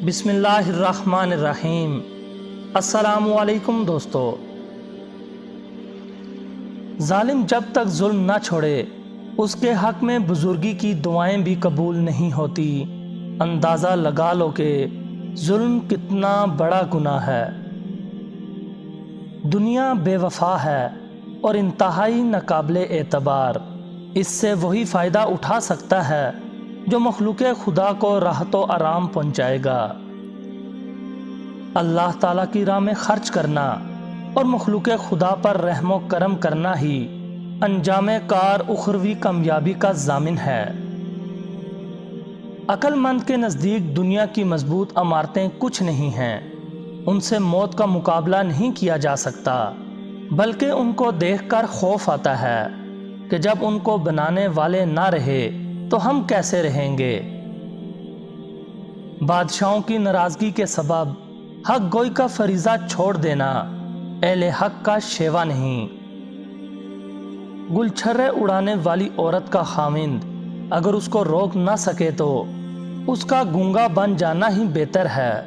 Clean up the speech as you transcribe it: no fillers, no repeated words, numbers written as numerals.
بسم اللہ الرحمن الرحیم۔ السلام علیکم دوستو۔ ظالم جب تک ظلم نہ چھوڑے اس کے حق میں بزرگی کی دعائیں بھی قبول نہیں ہوتی۔ اندازہ لگا لو کہ ظلم کتنا بڑا گناہ ہے۔ دنیا بے وفا ہے اور انتہائی ناقابل اعتبار۔ اس سے وہی فائدہ اٹھا سکتا ہے جو مخلوق خدا کو راحت و آرام پہنچائے گا۔ اللہ تعالیٰ کی راہ میں خرچ کرنا اور مخلوق خدا پر رحم و کرم کرنا ہی انجام کار اخروی کامیابی کا ضامن ہے۔ عقل مند کے نزدیک دنیا کی مضبوط عمارتیں کچھ نہیں ہیں، ان سے موت کا مقابلہ نہیں کیا جا سکتا، بلکہ ان کو دیکھ کر خوف آتا ہے کہ جب ان کو بنانے والے نہ رہے تو ہم کیسے رہیں گے۔ بادشاہوں کی ناراضگی کے سبب حق گوئی کا فریضہ چھوڑ دینا اہل حق کا شیوا نہیں۔ گلچھرے اڑانے والی عورت کا خاوند اگر اس کو روک نہ سکے تو اس کا گونگا بن جانا ہی بہتر ہے۔